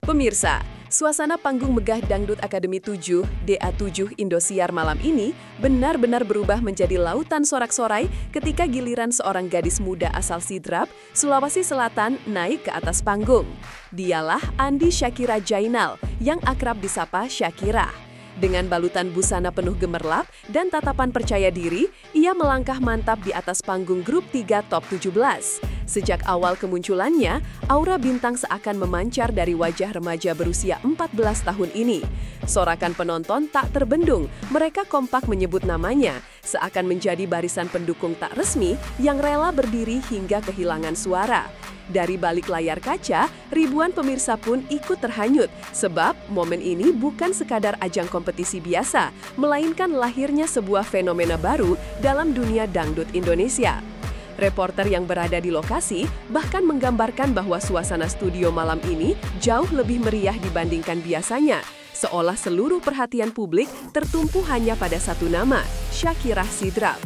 Pemirsa, suasana panggung megah Dangdut Akademi 7, DA7 Indosiar malam ini benar-benar berubah menjadi lautan sorak-sorai ketika giliran seorang gadis muda asal Sidrap, Sulawesi Selatan naik ke atas panggung. Dialah Andi Syakira Jainal yang akrab disapa Syakira. Dengan balutan busana penuh gemerlap dan tatapan percaya diri, ia melangkah mantap di atas panggung grup 3 top 17. Sejak awal kemunculannya, aura bintang seakan memancar dari wajah remaja berusia 14 tahun ini. Sorakan penonton tak terbendung, mereka kompak menyebut namanya, seakan menjadi barisan pendukung tak resmi yang rela berdiri hingga kehilangan suara. Dari balik layar kaca, ribuan pemirsa pun ikut terhanyut, sebab momen ini bukan sekadar ajang kompetisi biasa, melainkan lahirnya sebuah fenomena baru dalam dunia dangdut Indonesia. Reporter yang berada di lokasi bahkan menggambarkan bahwa suasana studio malam ini jauh lebih meriah dibandingkan biasanya, seolah seluruh perhatian publik tertumpu hanya pada satu nama, Syakira Sidrap.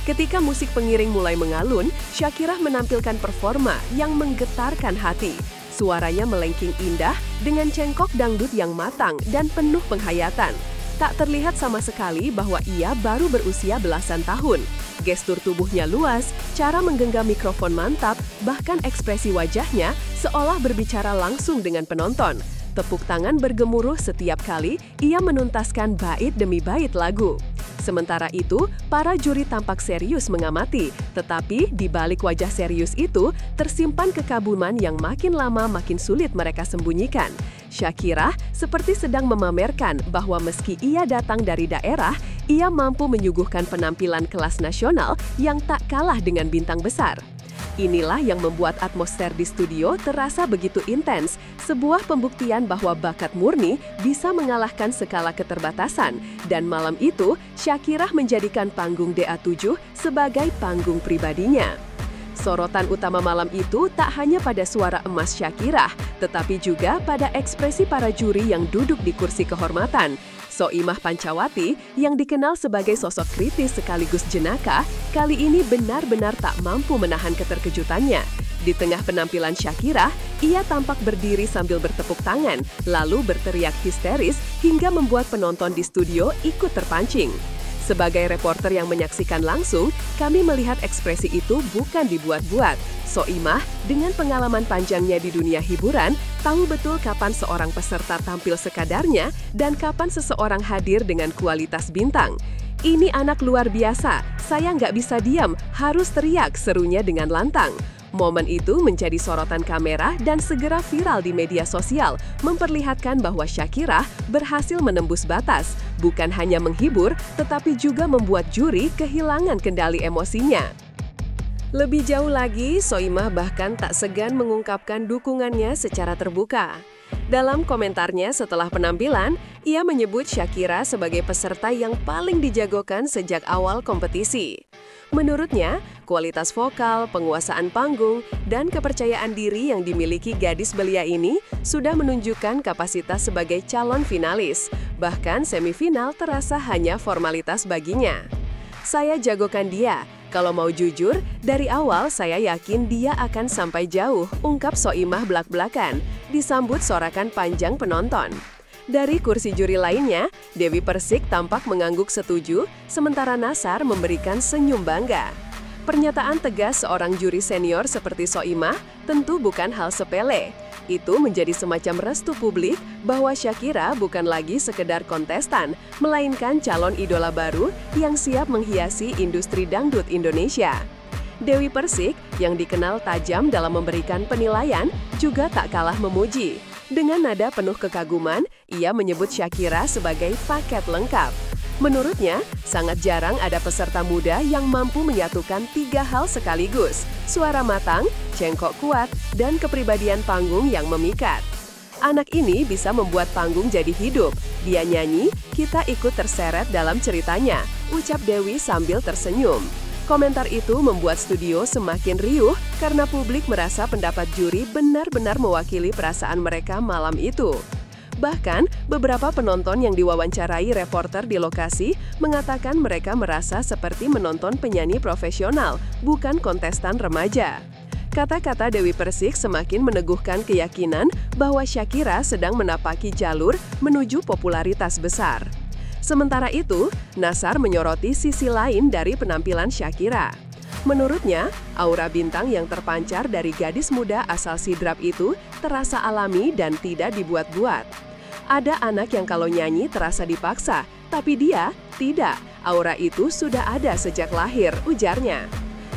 Ketika musik pengiring mulai mengalun, Syakira menampilkan performa yang menggetarkan hati. Suaranya melengking indah dengan cengkok dangdut yang matang dan penuh penghayatan. Tak terlihat sama sekali bahwa ia baru berusia belasan tahun. Gestur tubuhnya luas, cara menggenggam mikrofon mantap, bahkan ekspresi wajahnya seolah berbicara langsung dengan penonton. Tepuk tangan bergemuruh setiap kali ia menuntaskan bait demi bait lagu. Sementara itu, para juri tampak serius mengamati, tetapi di balik wajah serius itu tersimpan kekaguman yang makin lama makin sulit mereka sembunyikan. Syakira seperti sedang memamerkan bahwa meski ia datang dari daerah, ia mampu menyuguhkan penampilan kelas nasional yang tak kalah dengan bintang besar. Inilah yang membuat atmosfer di studio terasa begitu intens, sebuah pembuktian bahwa bakat murni bisa mengalahkan skala keterbatasan, dan malam itu Syakira menjadikan panggung DA7 sebagai panggung pribadinya. Sorotan utama malam itu tak hanya pada suara emas Syakira, tetapi juga pada ekspresi para juri yang duduk di kursi kehormatan. Soimah Pancawati, yang dikenal sebagai sosok kritis sekaligus jenaka, kali ini benar-benar tak mampu menahan keterkejutannya. Di tengah penampilan Syakira, ia tampak berdiri sambil bertepuk tangan, lalu berteriak histeris hingga membuat penonton di studio ikut terpancing. Sebagai reporter yang menyaksikan langsung, kami melihat ekspresi itu bukan dibuat-buat. Soimah, dengan pengalaman panjangnya di dunia hiburan, tahu betul kapan seorang peserta tampil sekadarnya dan kapan seseorang hadir dengan kualitas bintang. "Ini anak luar biasa, saya nggak bisa diam, harus teriak," serunya dengan lantang. Momen itu menjadi sorotan kamera dan segera viral di media sosial, memperlihatkan bahwa Syakira berhasil menembus batas, bukan hanya menghibur, tetapi juga membuat juri kehilangan kendali emosinya. Lebih jauh lagi, Soimah bahkan tak segan mengungkapkan dukungannya secara terbuka. Dalam komentarnya setelah penampilan, ia menyebut Syakira sebagai peserta yang paling dijagokan sejak awal kompetisi. Menurutnya, kualitas vokal, penguasaan panggung, dan kepercayaan diri yang dimiliki gadis belia ini sudah menunjukkan kapasitas sebagai calon finalis. Bahkan semifinal terasa hanya formalitas baginya. "Saya jagokan dia. Kalau mau jujur, dari awal saya yakin dia akan sampai jauh," ungkap Soimah belak-belakan, disambut sorakan panjang penonton. Dari kursi juri lainnya, Dewi Persik tampak mengangguk setuju, sementara Nasar memberikan senyum bangga. Pernyataan tegas seorang juri senior seperti Soimah tentu bukan hal sepele. Itu menjadi semacam restu publik bahwa Syakira bukan lagi sekedar kontestan, melainkan calon idola baru yang siap menghiasi industri dangdut Indonesia. Dewi Persik, yang dikenal tajam dalam memberikan penilaian, juga tak kalah memuji. Dengan nada penuh kekaguman, ia menyebut Syakira sebagai paket lengkap. Menurutnya, sangat jarang ada peserta muda yang mampu menyatukan tiga hal sekaligus: suara matang, cengkok kuat, dan kepribadian panggung yang memikat. "Anak ini bisa membuat panggung jadi hidup. Dia nyanyi, kita ikut terseret dalam ceritanya," ucap Dewi sambil tersenyum. Komentar itu membuat studio semakin riuh karena publik merasa pendapat juri benar-benar mewakili perasaan mereka malam itu. Bahkan, beberapa penonton yang diwawancarai reporter di lokasi mengatakan mereka merasa seperti menonton penyanyi profesional, bukan kontestan remaja. Kata-kata Dewi Persik semakin meneguhkan keyakinan bahwa Shakira sedang menapaki jalur menuju popularitas besar. Sementara itu, Nassar menyoroti sisi lain dari penampilan Shakira. Menurutnya, aura bintang yang terpancar dari gadis muda asal Sidrap itu terasa alami dan tidak dibuat-buat. Ada anak yang kalau nyanyi terasa dipaksa, tapi dia tidak. Aura itu sudah ada sejak lahir, ujarnya.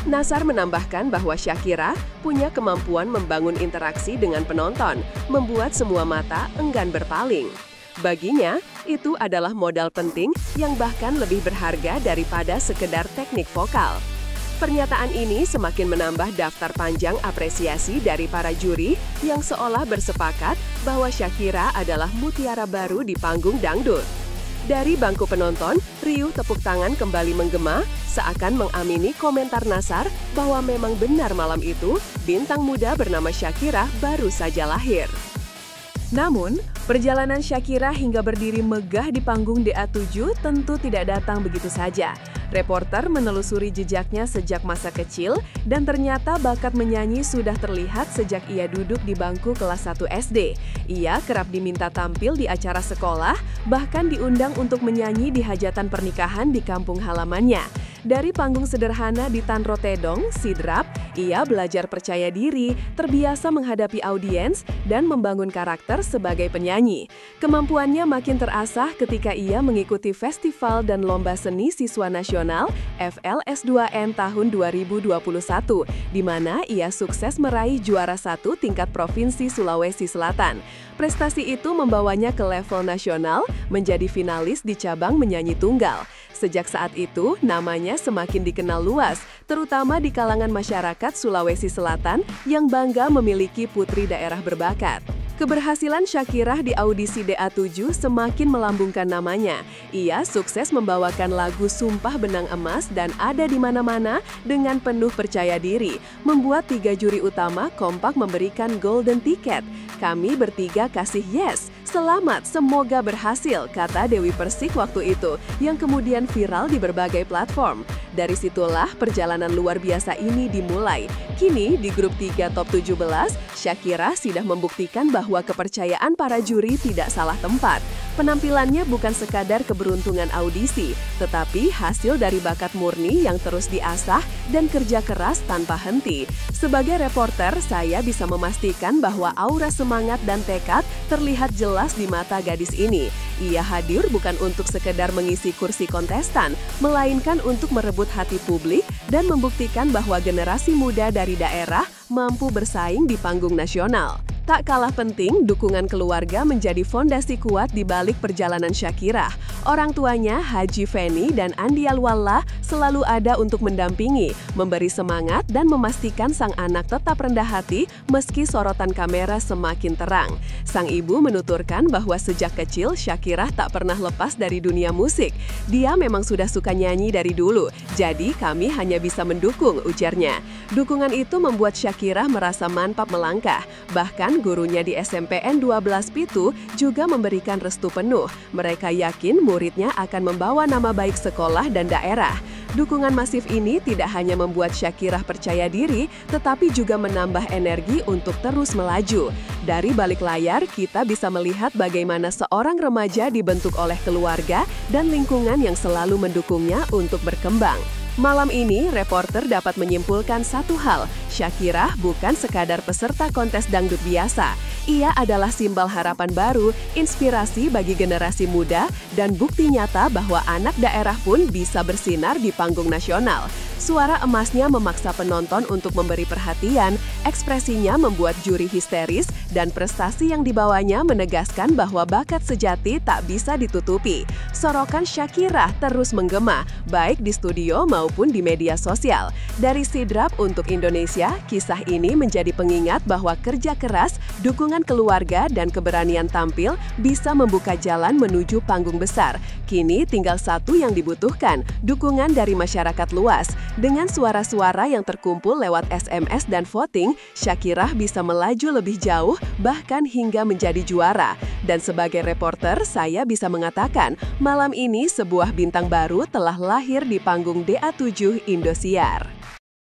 Nassar menambahkan bahwa Shakira punya kemampuan membangun interaksi dengan penonton, membuat semua mata enggan berpaling. Baginya, itu adalah modal penting yang bahkan lebih berharga daripada sekedar teknik vokal. Pernyataan ini semakin menambah daftar panjang apresiasi dari para juri yang seolah bersepakat bahwa Shakira adalah mutiara baru di panggung dangdut. Dari bangku penonton, riuh tepuk tangan kembali menggema, seakan mengamini komentar Nassar bahwa memang benar malam itu, bintang muda bernama Shakira baru saja lahir. Namun, perjalanan Shakira hingga berdiri megah di panggung DA7 tentu tidak datang begitu saja. Reporter menelusuri jejaknya sejak masa kecil dan ternyata bakat menyanyi sudah terlihat sejak ia duduk di bangku kelas 1 SD. Ia kerap diminta tampil di acara sekolah, bahkan diundang untuk menyanyi di hajatan pernikahan di kampung halamannya. Dari panggung sederhana di Tan Rotedong, Sidrap, ia belajar percaya diri, terbiasa menghadapi audiens, dan membangun karakter sebagai penyanyi. Kemampuannya makin terasah ketika ia mengikuti festival dan lomba seni siswa nasional FLS2N tahun 2021, di mana ia sukses meraih juara 1 tingkat Provinsi Sulawesi Selatan. Prestasi itu membawanya ke level nasional, menjadi finalis di cabang menyanyi tunggal. Sejak saat itu, namanya semakin dikenal luas, terutama di kalangan masyarakat Sulawesi Selatan yang bangga memiliki putri daerah berbakat. Keberhasilan Shakira di audisi DA7 semakin melambungkan namanya. Ia sukses membawakan lagu Sumpah Benang Emas dan Ada di Mana-mana dengan penuh percaya diri, membuat 3 juri utama kompak memberikan golden ticket. Kami bertiga kasih yes. Selamat, semoga berhasil, kata Dewi Persik waktu itu, yang kemudian viral di berbagai platform. Dari situlah perjalanan luar biasa ini dimulai. Kini di grup 3 top 17, Shakira sudah membuktikan bahwa kepercayaan para juri tidak salah tempat. Penampilannya bukan sekadar keberuntungan audisi, tetapi hasil dari bakat murni yang terus diasah dan kerja keras tanpa henti. Sebagai reporter, saya bisa memastikan bahwa aura semangat dan tekad terlihat jelas di mata gadis ini. Ia hadir bukan untuk sekedar mengisi kursi kontestan, melainkan untuk merebut hati publik dan membuktikan bahwa generasi muda dari daerah mampu bersaing di panggung nasional. Tak kalah penting, dukungan keluarga menjadi fondasi kuat di balik perjalanan Shakira. Orang tuanya, Haji Feni dan Andi Alwallah, selalu ada untuk mendampingi, memberi semangat dan memastikan sang anak tetap rendah hati meski sorotan kamera semakin terang. Sang ibu menuturkan bahwa sejak kecil Shakira tak pernah lepas dari dunia musik. Dia memang sudah suka nyanyi dari dulu, jadi kami hanya bisa mendukung, ujarnya. Dukungan itu membuat Shakira merasa mantap melangkah. Bahkan gurunya di SMPN 12 Pitu juga memberikan restu penuh. Mereka yakin muridnya akan membawa nama baik sekolah dan daerah. Dukungan masif ini tidak hanya membuat Shakira percaya diri, tetapi juga menambah energi untuk terus melaju. Dari balik layar, kita bisa melihat bagaimana seorang remaja dibentuk oleh keluarga dan lingkungan yang selalu mendukungnya untuk berkembang. Malam ini, reporter dapat menyimpulkan satu hal, Shakira bukan sekadar peserta kontes dangdut biasa. Ia adalah simbol harapan baru, inspirasi bagi generasi muda, dan bukti nyata bahwa anak daerah pun bisa bersinar di panggung nasional. Suara emasnya memaksa penonton untuk memberi perhatian, ekspresinya membuat juri histeris, dan prestasi yang dibawanya menegaskan bahwa bakat sejati tak bisa ditutupi. Sorokan Shakira terus menggema, baik di studio maupun di media sosial. Dari Sidrap untuk Indonesia, kisah ini menjadi pengingat bahwa kerja keras, dukungan keluarga, dan keberanian tampil bisa membuka jalan menuju panggung besar. Kini tinggal satu yang dibutuhkan, dukungan dari masyarakat luas. Dengan suara-suara yang terkumpul lewat SMS dan voting, Shakira bisa melaju lebih jauh, bahkan hingga menjadi juara. Dan sebagai reporter, saya bisa mengatakan, malam ini sebuah bintang baru telah lahir di panggung DA7 Indosiar.